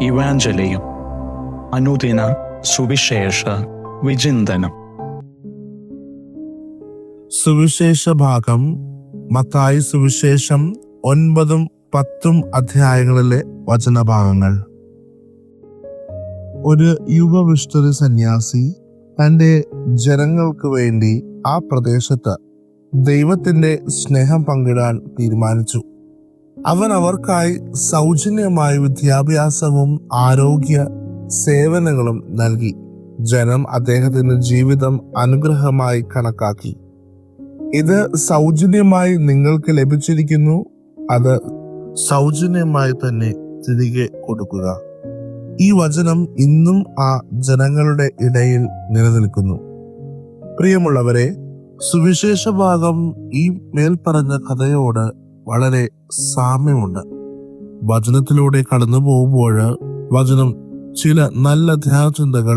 ഇവാഞ്ചലിയും അനുദിന സുവിശേഷ വിചിന്തനം. സുവിശേഷ ഭാഗം മത്തായി സുവിശേഷം 9-10 അധ്യായങ്ങളിലെ വചനഭാഗങ്ങൾ. ഒരു യുവവിഷ്ണു സന്യാസി തൻ്റെ ജനങ്ങൾക്ക് വേണ്ടി ആ പ്രദേശത്ത് ദൈവത്തിൻ്റെ സ്നേഹം പങ്കിടാൻ തീരുമാനിച്ചു. അവൻ അവർക്കായി സൗജന്യമായ വിദ്യാഭ്യാസവും ആരോഗ്യ സേവനങ്ങളും നൽകി. ജനം അദ്ദേഹത്തിന്റെ ജീവിതം അനുഗ്രഹമായി കണക്കാക്കി. ഇത് സൗജന്യമായി നിങ്ങൾക്ക് ലഭിച്ചിരിക്കുന്നു, അത് സൗജന്യമായി തന്നെ തിരികെ കൊടുക്കുക. ഈ വചനം ഇന്നും ആ ജനങ്ങളുടെ ഇടയിൽ നിലനിൽക്കുന്നു. പ്രിയമുള്ളവരെ, സുവിശേഷ ഭാഗം ഈ മേൽപ്പറഞ്ഞ കഥയോട് വളരെ സാമ്യമുണ്ട്. വചനത്തിലൂടെ കടന്നു പോകുമ്പോൾ വചനം ചില നല്ല ധ്യാനചിന്തകൾ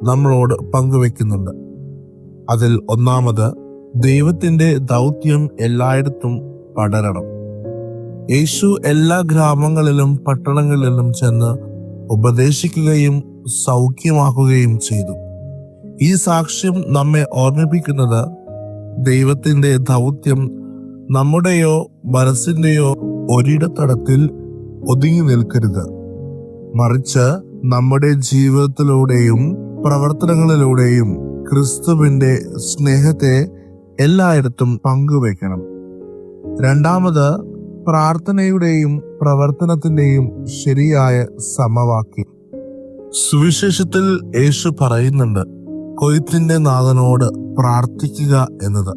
നമ്മളോട് പങ്കുവെക്കുന്നുണ്ട്. അതിൽ ഒന്നാമത്, ദൈവത്തിന്റെ ദൗത്യം എല്ലായിടത്തും പടരണം. യേശു എല്ലാ ഗ്രാമങ്ങളിലും പട്ടണങ്ങളിലും ചെന്ന് ഉപദേശിക്കുകയും സൗഖ്യമാക്കുകയും ചെയ്തു. ഈ സാക്ഷ്യം നമ്മെ ഓർമ്മിപ്പിക്കുന്നത് ദൈവത്തിന്റെ ദൗത്യം നമ്മുടെയോ മനസ്സിന്റെയോ ഒരിടത്തടത്തിൽ ഒതുങ്ങി നിൽക്കരുത്, മറിച്ച് നമ്മുടെ ജീവിതത്തിലൂടെയും പ്രവർത്തനങ്ങളിലൂടെയും ക്രിസ്തുവിന്റെ സ്നേഹത്തെ എല്ലായിടത്തും പങ്കുവെക്കണം. രണ്ടാമത്, പ്രാർത്ഥനയുടെയും പ്രവർത്തനത്തിന്റെയും ശരിയായ സമവാക്യം. സുവിശേഷത്തിൽ യേശു പറയുന്നുണ്ട്, കൊയ്ത്തിന്റെ നാഥനോട് പ്രാർത്ഥിക്കുക എന്നത്.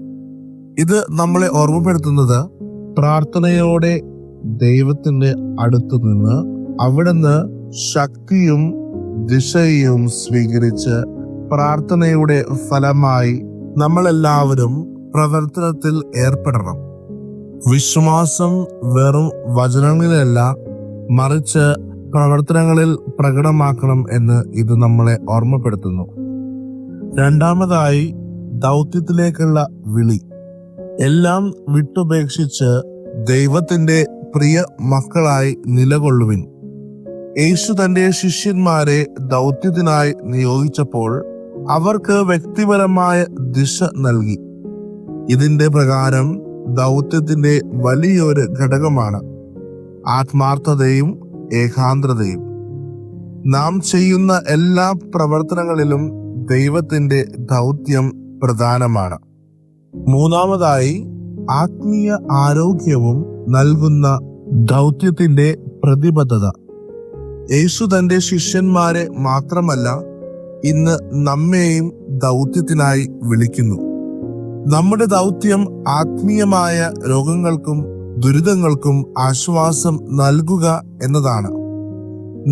ഇത് നമ്മളെ ഓർമ്മപ്പെടുത്തുന്നത് പ്രാർത്ഥനയോടെ ദൈവത്തിന്റെ അടുത്തു നിന്ന് അവിടുന്ന് ശക്തിയും ദിശയും സ്വീകരിച്ച് പ്രാർത്ഥനയുടെ ഫലമായി നമ്മളെല്ലാവരും പ്രവർത്തനത്തിൽ ഏർപ്പെടണം. വിശ്വാസം വെറും വചനങ്ങളിലല്ല, മറിച്ച് പ്രവർത്തനങ്ങളിൽ പ്രകടമാക്കണം എന്ന് ഇത് നമ്മളെ ഓർമ്മപ്പെടുത്തുന്നു. രണ്ടാമതായി, ദൗത്യത്തിലേക്കുള്ള വിളി. എല്ലാം വിട്ടുപേക്ഷിച്ച് ദൈവത്തിന്റെ പ്രിയ മക്കളായി നിലകൊള്ളുവിൻ. യേശു തന്റെ ശിഷ്യന്മാരെ ദൗത്യത്തിനായി നിയോഗിച്ചപ്പോൾ അവർക്ക് വ്യക്തിപരമായ ദിശ നൽകി. ഇതിന്റെ പ്രകാരം ദൗത്യത്തിന്റെ വലിയൊരു ഘടകമാണ് ആത്മാർത്ഥതയും ഏകാഗ്രതയും. നാം ചെയ്യുന്ന എല്ലാ പ്രവർത്തനങ്ങളിലും ദൈവത്തിന്റെ ദൗത്യം പ്രധാനമാണ്. മൂന്നാമതായി, ആത്മീയ ആരോഗ്യവും നൽകുന്ന ദൗത്യത്തിന്റെ പ്രതിബദ്ധത. യേശു തന്റെ ശിഷ്യന്മാരെ മാത്രമല്ല, ഇന്ന് നമ്മെയും ദൗത്യത്തിനായി വിളിക്കുന്നു. നമ്മുടെ ദൗത്യം ആത്മീയമായ രോഗങ്ങൾക്കും ദുരിതങ്ങൾക്കും ആശ്വാസം നൽകുക എന്നതാണ്.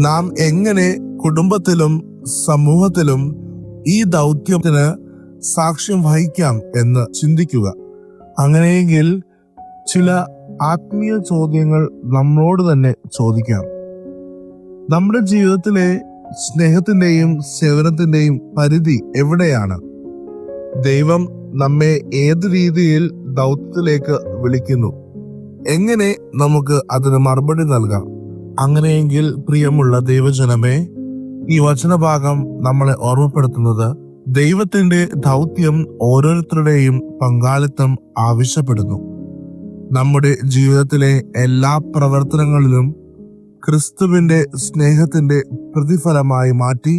നാം എങ്ങനെ കുടുംബത്തിലും സമൂഹത്തിലും ഈ ദൗത്യത്തിന് സാക്ഷ്യം വഹിക്കാം എന്ന് ചിന്തിക്കുക. അങ്ങനെയെങ്കിൽ ചില ആത്മീയ ചോദ്യങ്ങൾ നമ്മളോട് തന്നെ ചോദിക്കാം. നമ്മുടെ ജീവിതത്തിലെ സ്നേഹത്തിന്റെയും സേവനത്തിന്റെയും പരിധി എവിടെയാണ്? ദൈവം നമ്മെ ഏത് രീതിയിൽ ദൗത്യത്തിലേക്ക് വിളിക്കുന്നു? എങ്ങനെ നമുക്ക് അതിന് മറുപടി നൽകാം? അങ്ങനെയെങ്കിൽ പ്രിയമുള്ള ദൈവജനമേ, ഈ വചനഭാഗം നമ്മളെ ഓർമ്മപ്പെടുത്തുന്നത് ദൈവത്തിന്റെ ദൗത്യം ഓരോരുത്തരുടെയും പങ്കാളിത്തം ആവശ്യപ്പെടുന്നു. നമ്മുടെ ജീവിതത്തിലെ എല്ലാ പ്രവർത്തനങ്ങളിലും ക്രിസ്തുവിന്റെ സ്നേഹത്തിന്റെ പ്രതിഫലമായി മാറ്റി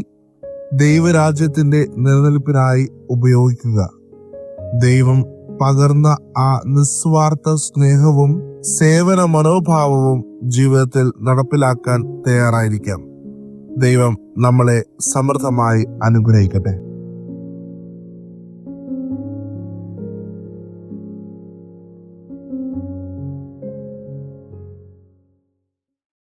ദൈവരാജ്യത്തിന്റെ നിലനിൽപ്പിനായി ഉപയോഗിക്കുക. ദൈവം പകർന്ന ആ നിസ്വാർത്ഥ സ്നേഹവും സേവന മനോഭാവവും ജീവിതത്തിൽ നടപ്പിലാക്കാൻ തയ്യാറായിരിക്കാം. ദൈവം നമ്മളെ സമൃദ്ധമായി അനുഗ്രഹിക്കട്ടെ.